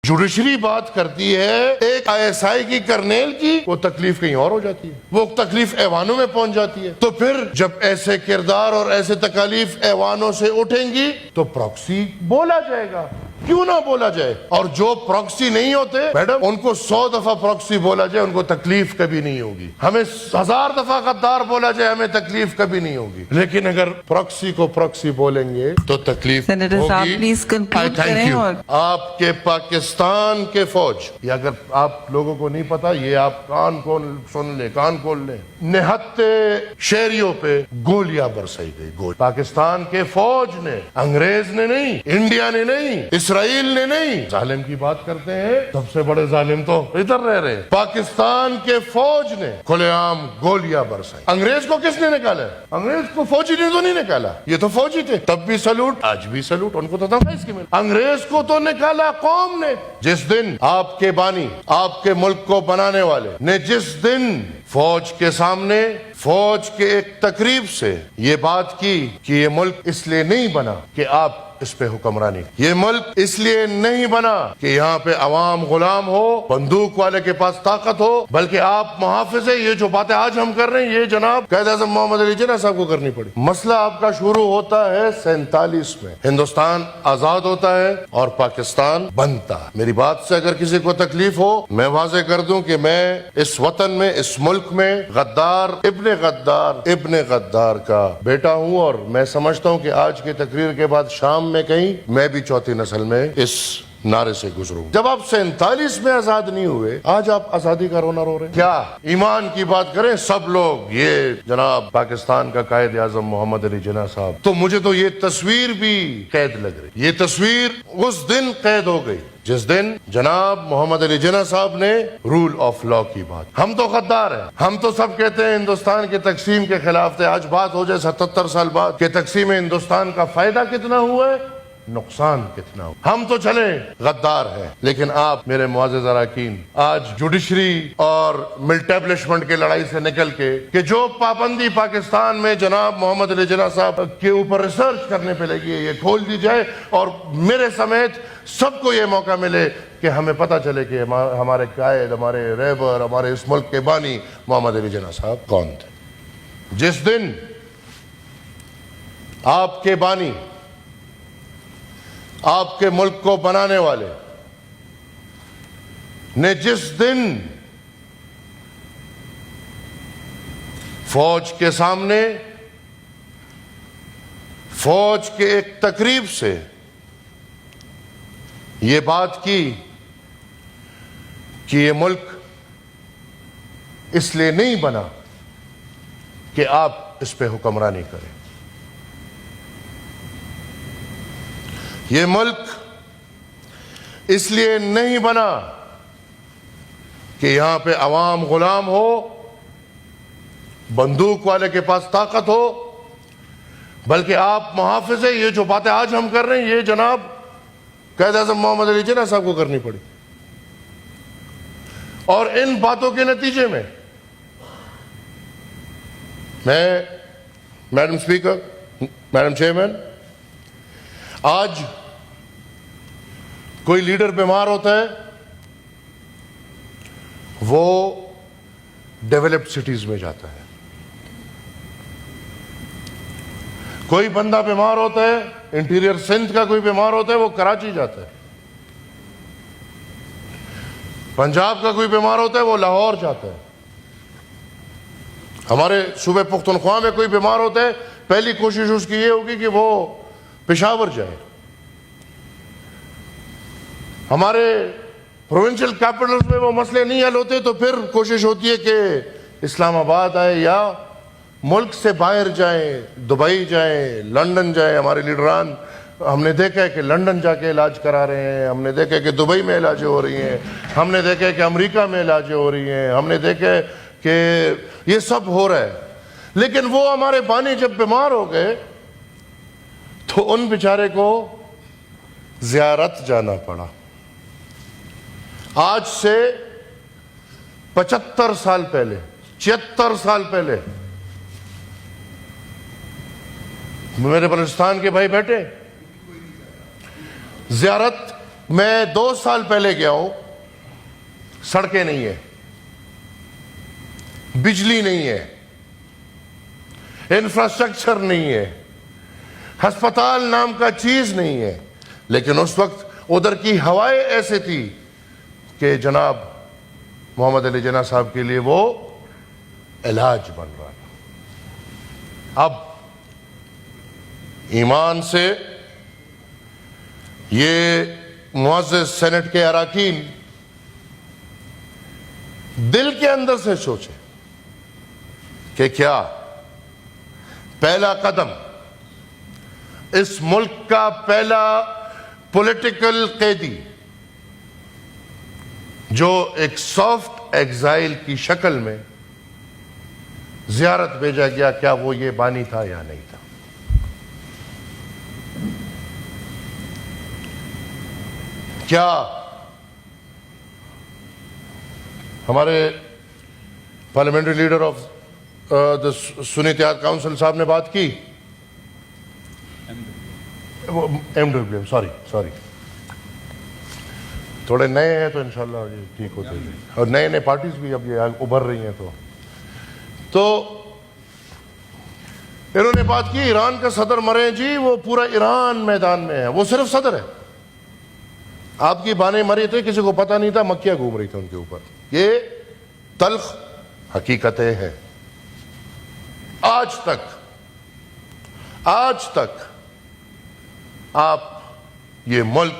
Judiciary بات کرتی ہے ایک ISI کی کرنیل کی، وہ تکلیف کہیں اور ہو جاتی ہے، وہ تکلیف ایوانوں میں پہنچ جاتی ہے۔ تو پھر جب ایسے کردار اور ایسے تکالیف ایوانوں سے اٹھیں گی تو پراکسی بولا جائے گا، کیوں نہ بولا جائے؟ اور جو پراکسی نہیں ہوتے میڈم، ان کو 100 دفعہ پراکسی بولا جائے، ان کو تکلیف کبھی نہیں ہوگی۔ ہمیں 1000 دفعہ غدار بولا جائے، ہمیں تکلیف کبھی نہیں ہوگی۔ لیکن اگر پراکسی کو پراکسی بولیں گے تو تکلیف ہوگی۔ آپ کے پاکستان کے فوج، یہ اگر آپ لوگوں کو نہیں پتا، یہ آپ کان کھول سن لیں، کان کھول لیں، نہتے شہریوں پہ گولیاں برسائی گئی۔ پاکستان کے فوج نے، انگریز نے نہیں، انڈیا نے نہیں، اسرائیل نے نہیں۔ ظالم کی بات کرتے ہیں، سب سے بڑے ظالم تو ادھر رہ رہے ہیں۔ پاکستان کے فوج نے کھلے عام گولیاں برسائی۔ انگریز کو کس نے نکالا؟ انگریز کو فوجی نے تو نہیں نکالا، یہ تو فوجی تھے، تب بھی سلوٹ، آج بھی سلوٹ، ان کو تو تنخواہ اس کی ملی۔ انگریز کو تو نکالا قوم نے۔ جس دن آپ کے بانی، آپ کے ملک کو بنانے والے نے جس دن فوج کے سامنے، فوج کے ایک تقریب سے یہ بات کی کہ یہ ملک اس لیے نہیں بنا کہ آپ اس پہ حکمرانی، یہ ملک اس لیے نہیں بنا کہ یہاں پہ عوام غلام ہو، بندوق والے کے پاس طاقت ہو، بلکہ آپ محافظ ہیں۔ یہ جو باتیں آج ہم کر رہے ہیں، یہ جناب قائد اعظم محمد علی جناح صاحب کو کرنی پڑی۔ مسئلہ آپ کا شروع ہوتا ہے 47 میں، ہندوستان آزاد ہوتا ہے اور پاکستان بنتا ہے۔ میری بات سے اگر کسی کو تکلیف ہو، میں واضح کر دوں کہ میں اس وطن میں، اس ملک میں غدار ابن غدار کا بیٹا ہوں، اور میں سمجھتا ہوں کہ آج کی تقریر کے بعد شام میں کہیں میں بھی چوتھی نسل میں اس نعرے سے گزروں۔ جب آپ 47 میں آزاد نہیں ہوئے، آج آپ آزادی کا رونا رو رہے ہیں؟ کیا ایمان کی بات کریں سب لوگ، یہ جناب پاکستان کا قائد اعظم محمد علی جناح صاحب، تو مجھے تو یہ تصویر بھی قید لگ رہی۔ یہ تصویر اس دن قید ہو گئی جس دن جناب محمد علی جناح صاحب نے رول آف لا کی بات۔ ہم تو غدار ہیں، ہم تو سب کہتے ہیں ہندوستان کی تقسیم کے خلاف تھے۔ آج بات ہو جائے 77 سال بعد کہ تقسیم ہندوستان کا فائدہ کتنا ہوا ہے، نقصان کتنا ہو، ہم تو چلے غدار ہیں۔ لیکن آپ میرے معزز اراکین، آج جوڈیشری اور ملٹیبلشمنٹ کی لڑائی سے نکل کے کہ جو پابندی پاکستان میں جناب محمد علی جناح صاحب کے اوپر ریسرچ کرنے پہ لگی ہے، یہ کھول دی جائے اور میرے سمیت سب کو یہ موقع ملے کہ ہمیں پتہ چلے کہ ہمارے قائد، ہمارے رہبر، ہمارے اس ملک کے بانی محمد علی جناح صاحب کون تھے۔ جس دن آپ کے بانی، آپ کے ملک کو بنانے والے نے جس دن فوج کے سامنے، فوج کے ایک تقریب سے یہ بات کی کہ یہ ملک اس لیے نہیں بنا کہ آپ اس پہ حکمرانی کریں، یہ ملک اس لیے نہیں بنا کہ یہاں پہ عوام غلام ہو، بندوق والے کے پاس طاقت ہو، بلکہ آپ محافظ ہیں۔ یہ جو باتیں آج ہم کر رہے ہیں، یہ جناب قائد اعظم محمد علی جناح صاحب کو کرنی پڑی۔ اور ان باتوں کے نتیجے میں میں میڈم اسپیکر، میڈم چیئرمین، آج کوئی لیڈر بیمار ہوتا ہے، وہ ڈیولپڈ سٹیز میں جاتا ہے۔ کوئی بندہ بیمار ہوتا ہے، انٹیریئر سندھ کا کوئی بیمار ہوتا ہے، وہ کراچی جاتا ہے۔ پنجاب کا کوئی بیمار ہوتا ہے، وہ لاہور جاتا ہے۔ ہمارے صوبے پختونخوا میں کوئی بیمار ہوتا ہے، پہلی کوشش اس کی یہ ہوگی کہ وہ پشاور جائے۔ ہمارے پروونشل کیپٹلز میں وہ مسئلے نہیں حل ہوتے تو پھر کوشش ہوتی ہے کہ اسلام آباد آئے یا ملک سے باہر جائیں، دبئی جائیں، لنڈن جائیں۔ ہمارے لیڈران، ہم نے دیکھا ہے کہ لنڈن جا کے علاج کرا رہے ہیں، ہم نے دیکھا ہے کہ دبئی میں علاجیں ہو رہی ہیں، ہم نے دیکھا ہے کہ امریکہ میں علاجیں ہو رہی ہیں، ہم نے دیکھا ہے کہ یہ سب ہو رہا ہے۔ لیکن وہ ہمارے بانی جب بیمار ہو گئے تو ان بیچارے کو زیارت جانا پڑا۔ آج سے 75 سال پہلے، 76 سال پہلے، میرے بلوچستان کے بھائی بیٹھے، زیارت میں 2 سال پہلے گیا ہوں, سڑکیں نہیں ہیں, بجلی نہیں ہے, انفراسٹرکچر نہیں ہے, ہسپتال نام کا چیز نہیں ہے, لیکن اس وقت ادھر کی ہوائیں ایسے تھی کہ جناب محمد علی جناح صاحب کے لیے وہ علاج بن رہا تھا. اب ایمان سے یہ معزز سینٹ کے اراکین دل کے اندر سے سوچے کہ کیا پہلا قدم اس ملک کا پہلا پولیٹیکل قیدی جو ایک سافٹ ایگزائل کی شکل میں زیارت بھیجا گیا, کیا وہ یہ بانی تھا یا نہیں تھا؟ کیا ہمارے پارلیمنٹری لیڈر آف دا سنی اتحاد کاؤنسل صاحب نے بات کی, سوری تھوڑے نئے ہیں تو انشاءاللہ یہ ٹھیک ہوتے ہیں, اور نئے نئے پارٹیز بھی اب یہ ابھر رہی ہیں, تو انہوں نے بات کی ایران کا صدر مرے جی, وہ پورا ایران میدان میں ہے, وہ صرف صدر ہے. آپ کی بانے مری تھے, کسی کو پتہ نہیں تھا, مکھیاں گھوم رہی تھی ان کے اوپر. یہ تلخ حقیقتیں ہیں. آج تک آپ یہ ملک,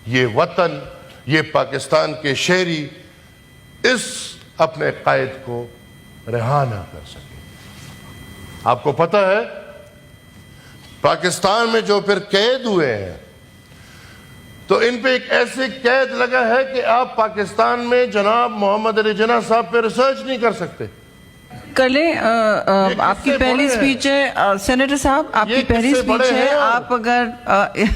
یہ وطن, یہ پاکستان کے شہری اس اپنے قائد کو رہا نہ کر سکے. آپ کو پتہ ہے پاکستان میں جو پھر قید ہوئے ہیں تو ان پہ ایک ایسے قید لگا ہے کہ آپ پاکستان میں جناب محمد علی جناح صاحب پہ ریسرچ نہیں کر سکتے. کر لیں, آپ کی پہلی سپیچ ہے سینیٹر صاحب, آپ کی پہلی سپیچ ہے, آپ اگر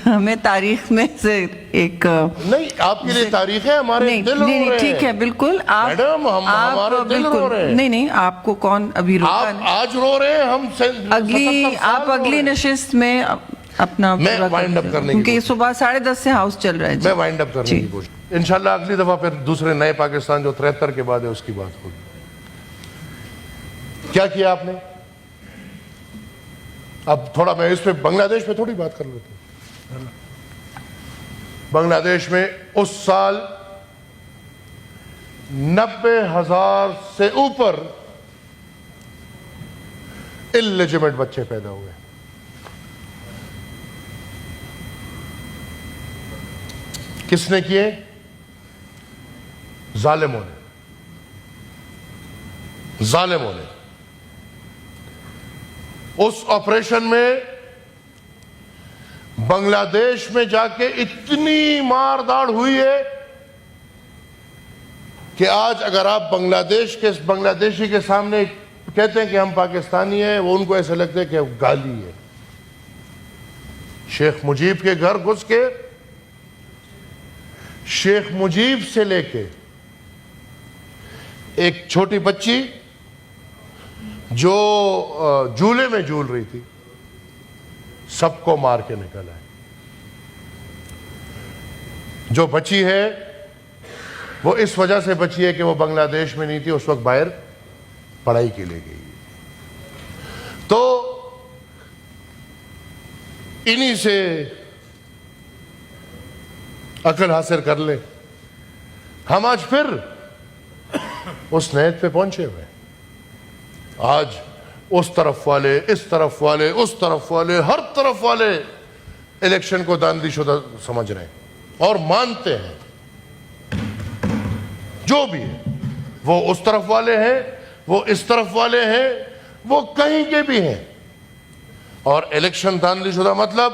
ہمیں تاریخ میں سے ایک نہیں, آپ کے لیے تاریخ ہے, ہمارے دل رو رہے ہیں. ٹھیک ہے, بالکل میڈم, ہمارے دل رو رہے ہیں. نہیں, آپ کو کون ابھی روکا نہیں, آج رو رہے ہیں ہم. آپ اگلی نشست میں اپنا میں وائنڈ اپ کرنے کی, کیونکہ یہ صبح 10:30 سے ہاؤس چل رہا ہے. میں وائنڈ اپ کرنے کی کوشش, انشاءاللہ اگلی دفعہ پھر دوسرے نئے پاکستان جو 73 کے بعد ہے اس کی بات ہوگی. کیا آپ نے اب تھوڑا میں اس پہ بنگلہ دیش پہ تھوڑی بات کر لیتا ہوں. بنگلہ دیش میں اس سال 90,000 سے اوپر اللیجیمیٹ بچے پیدا ہوئے. کس نے کیے؟ ظالموں نے. اس آپریشن میں بنگلہ دیش میں جا کے اتنی مار داڑ ہوئی ہے کہ آج اگر آپ بنگلہ دیشی کے سامنے کہتے ہیں کہ ہم پاکستانی ہیں, وہ ان کو ایسا لگتا ہے کہ گالی ہے. شیخ مجیب کے گھر گھس کے, شیخ مجیب سے لے کے ایک چھوٹی بچی جو جھولے میں جھول رہی تھی, سب کو مار کے نکلا ہے. جو بچی ہے وہ اس وجہ سے بچی ہے کہ وہ بنگلہ دیش میں نہیں تھی, اس وقت باہر پڑھائی کے لیے گئی. تو انہی سے عقل حاصل کر لے. ہم آج پھر اس نیت پہ پہنچے ہوئے. آج اس طرف والے, اس طرف والے, اس طرف والے, ہر طرف والے الیکشن کو داندلی شدہ سمجھ رہے ہیں اور مانتے ہیں. جو بھی ہے, وہ اس طرف والے ہیں, وہ اس طرف والے ہیں, وہ کہیں کے بھی ہیں. اور الیکشن داندلی شدہ مطلب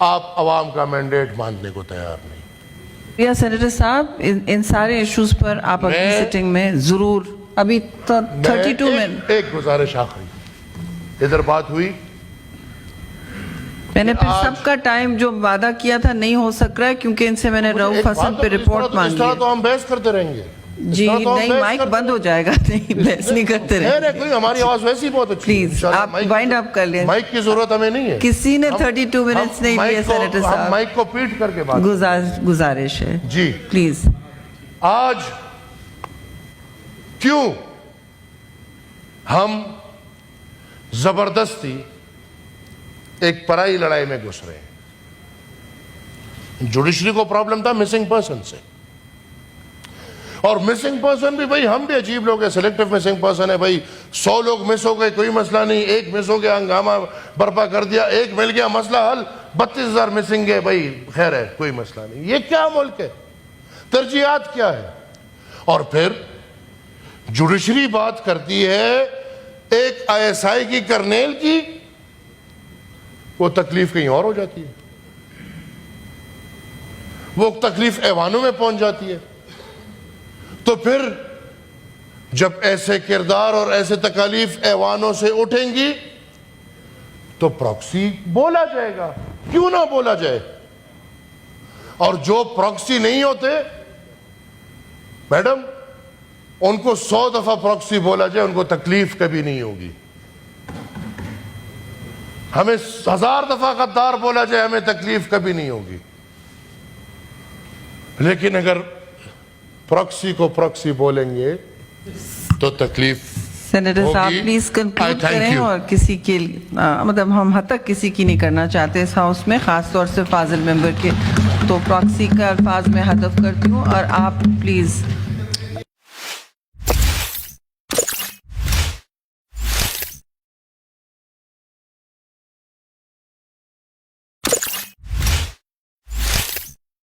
آپ عوام کا مینڈیٹ ماننے کو تیار نہیں. یا سینیٹر صاحب, ان سارے ایشوز پر آپ اپنی سیٹنگ میں ضرور, ابھی 32 منٹ. ایک گزارش آخری, ادھر بات ہوئی, میں نے پھر سب کا ٹائم جو وعدہ کیا تھا نہیں ہو سک رہا ہے کیونکہ ان سے میں نے رؤف حسن پہ رپورٹ مانگی ہے. تو ہم بحث کرتے رہیں گے. جی نہیں مائک بند ہو جائے گا, نہیں بحث نہیں کرتے رہے. کوئی ہماری آواز ویسی بہت اچھی. پلیز آپ وائنڈ اپ کر لیں. مائک کی ضرورت ہمیں نہیں ہے. کسی نے 32 منٹس نہیں لیے سینیٹر صاحب. مائک کو پیٹ کر کے بات. گزارش ہے جی پلیز. آج کیوں ہم زبردستی ایک پرائی لڑائی میں گھس رہے ہیں؟ جوڈیشری کو پرابلم تھا مسنگ پرسن سے, اور مسنگ پرسن بھی بھائی ہم بھی عجیب لوگ ہیں. سلیکٹیو مسنگ پرسن ہے بھائی, 100 لوگ مس ہو گئے کوئی مسئلہ نہیں, ایک مس ہو گیا ہنگامہ برپا کر دیا, ایک مل گیا مسئلہ حل, 32,000 مسنگ ہے بھائی خیر ہے کوئی مسئلہ نہیں. یہ کیا ملک ہے؟ ترجیحات کیا ہے؟ اور پھر جوڈیشری بات کرتی ہے ایک ISI کی کرنیل کی, وہ تکلیف کہیں اور ہو جاتی ہے, وہ تکلیف ایوانوں میں پہنچ جاتی ہے. تو پھر جب ایسے کردار اور ایسے تکالیف ایوانوں سے اٹھیں گی تو پراکسی بولا جائے گا, کیوں نہ بولا جائے. اور جو پراکسی نہیں ہوتے میڈم ان کو 100 دفعہ پراکسی بولا جائے ان کو تکلیف کبھی نہیں ہوگی. ہمیں 1000 دفعہ غدار بولا جائے ہمیں تکلیف کبھی نہیں ہوگی. لیکن اگر پراکسی کو پراکسی بولیں گے تو تکلیف. سینیٹر صاحب پلیز کنکلوڈ کریں. اور کسی کے مطلب ہم حد تک کسی کی نہیں کرنا چاہتے اس ہاؤس میں, خاص طور سے فاضل ممبر کے, تو پراکسی کا الفاظ میں ہدف کرتی ہوں, اور آپ پلیز